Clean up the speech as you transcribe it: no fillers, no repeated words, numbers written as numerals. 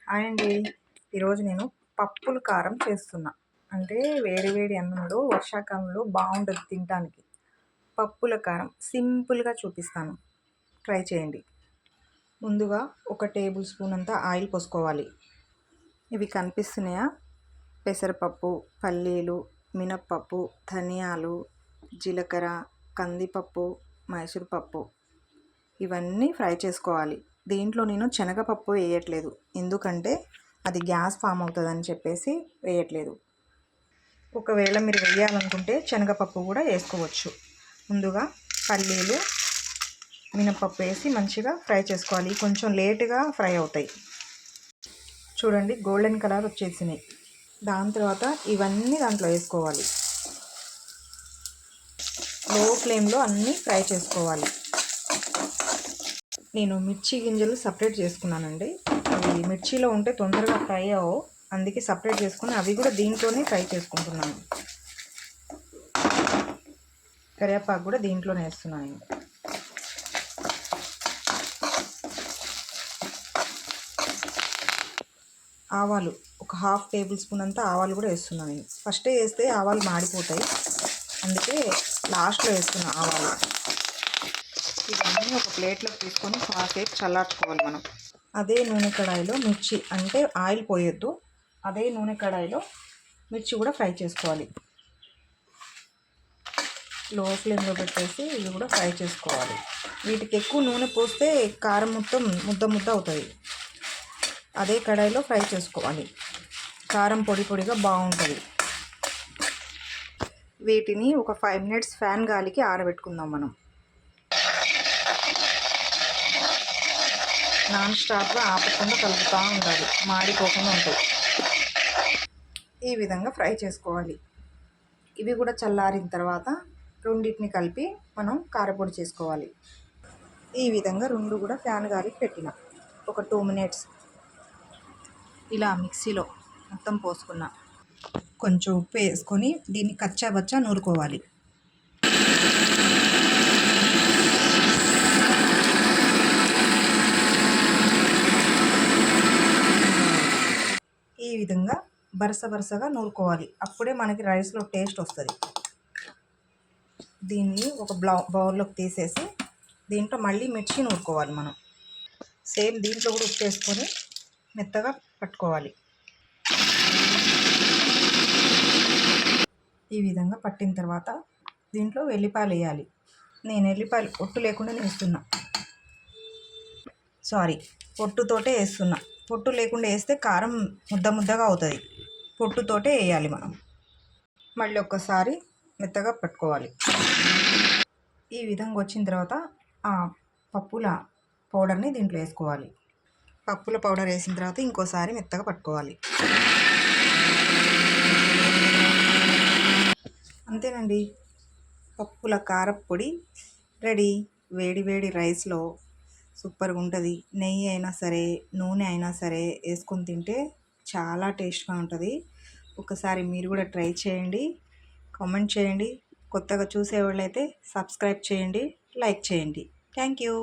Hi అండి. ఈరోజు నేను పప్పుల కారం చేస్తున్నా. అంటే వేడి వేడి అన్నంలో వర్షాకాలంలో బాగుంటుంది తినడానికి. పప్పుల కారం సింపుల్గా చూపిస్తాను, ట్రై చేయండి. ముందుగా 1 టేబుల్ స్పూన్ అంతా ఆయిల్ పోసుకోవాలి. ఇవి కనిపిస్తున్నాయా? పెసరపప్పు, పల్లీలు, మినప్పప్పు, ధనియాలు, జీలకర్ర, కందిపప్పు, మైసూర్ పప్పు ఇవన్నీ ఫ్రై చేసుకోవాలి. దీంట్లో నేను శనగపప్పు వేయట్లేదు, ఎందుకంటే అది గ్యాస్ ఫామ్ అవుతుందని చెప్పేసి వేయట్లేదు. ఒకవేళ మీరు వేయాలనుకుంటే శనగపప్పు కూడా వేసుకోవచ్చు. ముందుగా పల్లీలు, మినపప్పు వేసి మంచిగా ఫ్రై చేసుకోవాలి. కొంచెం లేటుగా ఫ్రై అవుతాయి. చూడండి, గోల్డెన్ కలర్ వచ్చేసినాయి. దాని తర్వాత ఇవన్నీ దాంట్లో వేసుకోవాలి. లో ఫ్లేమ్లో అన్నీ ఫ్రై చేసుకోవాలి. నేను మిర్చి గింజలు సపరేట్ చేసుకున్నానండి. అవి మిర్చిలో ఉంటే తొందరగా ఫ్రై అవ్వవు, అందుకే సపరేట్ చేసుకుని అవి కూడా దీంట్లోనే ఫ్రై చేసుకుంటున్నాను. కరివేపాకు కూడా దీంట్లోనే వేస్తున్నాను. ఆవాలు 1/2 టేబుల్ స్పూన్ అంతా ఆవాలు కూడా వేస్తున్నాను. ఫస్టే వేస్తే ఆవాలు మాడిపోతాయి, అందుకే లాస్ట్లో వేస్తున్నా ఆవాలు. ఇవన్నీ ఒక ప్లేట్లోకి తీసుకొని కాసేపు చల్లార్చుకోవాలి మనం. అదే నూనె కడాయిలో మిర్చి, అంటే ఆయిల్ పోయొద్దు, అదే నూనె కడాయిలో మిర్చి కూడా ఫ్రై చేసుకోవాలి. లో ఫ్లేమ్లో పెట్టేసి ఇవి కూడా ఫ్రై చేసుకోవాలి. వీటికి ఎక్కువ నూనె పోస్తే కారం మొత్తం ముద్ద ముద్ద అవుతుంది. అదే కడాయిలో ఫ్రై చేసుకోవాలి. కారం పొడి పొడిగా బాగుంటుంది. వీటిని ఒక 5 మినిట్స్ ఫ్యాన్ గాలికి ఆరబెట్టుకుందాం మనం. నాన్ స్టాప్గా ఆపకుండా కలుపుతూ ఉండాలి, మాడిపోకుండా ఉంటుంది. ఈ విధంగా ఫ్రై చేసుకోవాలి. ఇవి కూడా చల్లారిన తర్వాత రెండింటిని కలిపి మనం కారపొడి చేసుకోవాలి. ఈ విధంగా రెండు కూడా ఫ్యాన్ గాలికి పెట్టిన ఒక 2 మినిట్స్ ఇలా మిక్సీలో మొత్తం పోసుకున్నా. కొంచెం ఉప్పు వేసుకొని దీన్ని కచ్చాబచ్చా నూరుకోవాలి. ఈ విధంగా వరుసగా నూరుకోవాలి. అప్పుడే మనకి రైస్లో టేస్ట్ వస్తుంది. దీన్ని ఒక బౌల్లోకి తీసేసి దీంట్లో మళ్ళీ మిర్చి నూరుకోవాలి మనం. సేమ్ దీంట్లో కూడా ఉప్పు వేసుకొని మెత్తగా పట్టుకోవాలి. ఈ విధంగా పట్టిన తర్వాత దీంట్లో వెల్లిపాయలు వేయాలి. నేను వెల్లిపాయలు పొట్టు లేకుండా వేస్తున్నా, పొట్టుతోటే వేస్తున్నా. పొట్టు లేకుండా వేస్తే కారం ముద్దగా అవుతుంది. పొట్టుతోటే వేయాలి మనం. మళ్ళీ ఒక్కసారి మెత్తగా పట్టుకోవాలి. ఈ విధంగా వచ్చిన తర్వాత ఆ పప్పుల పౌడర్ని దీంట్లో వేసుకోవాలి. పప్పుల పౌడర్ వేసిన తర్వాత ఇంకోసారి మెత్తగా పట్టుకోవాలి. అంతేనండి, పప్పుల కారప్పొడి రెడీ. వేడి వేడి రైస్లో సూపర్గా ఉంటుంది. నెయ్యి అయినా సరే, నూనె అయినా సరే వేసుకొని తింటే చాలా టేస్ట్గా ఉంటుంది. ఒకసారి మీరు కూడా ట్రై చేయండి, కామెంట్ చేయండి. కొత్తగా చూసేవాళ్ళైతే సబ్స్క్రైబ్ చేయండి, లైక్ చేయండి. Thank you.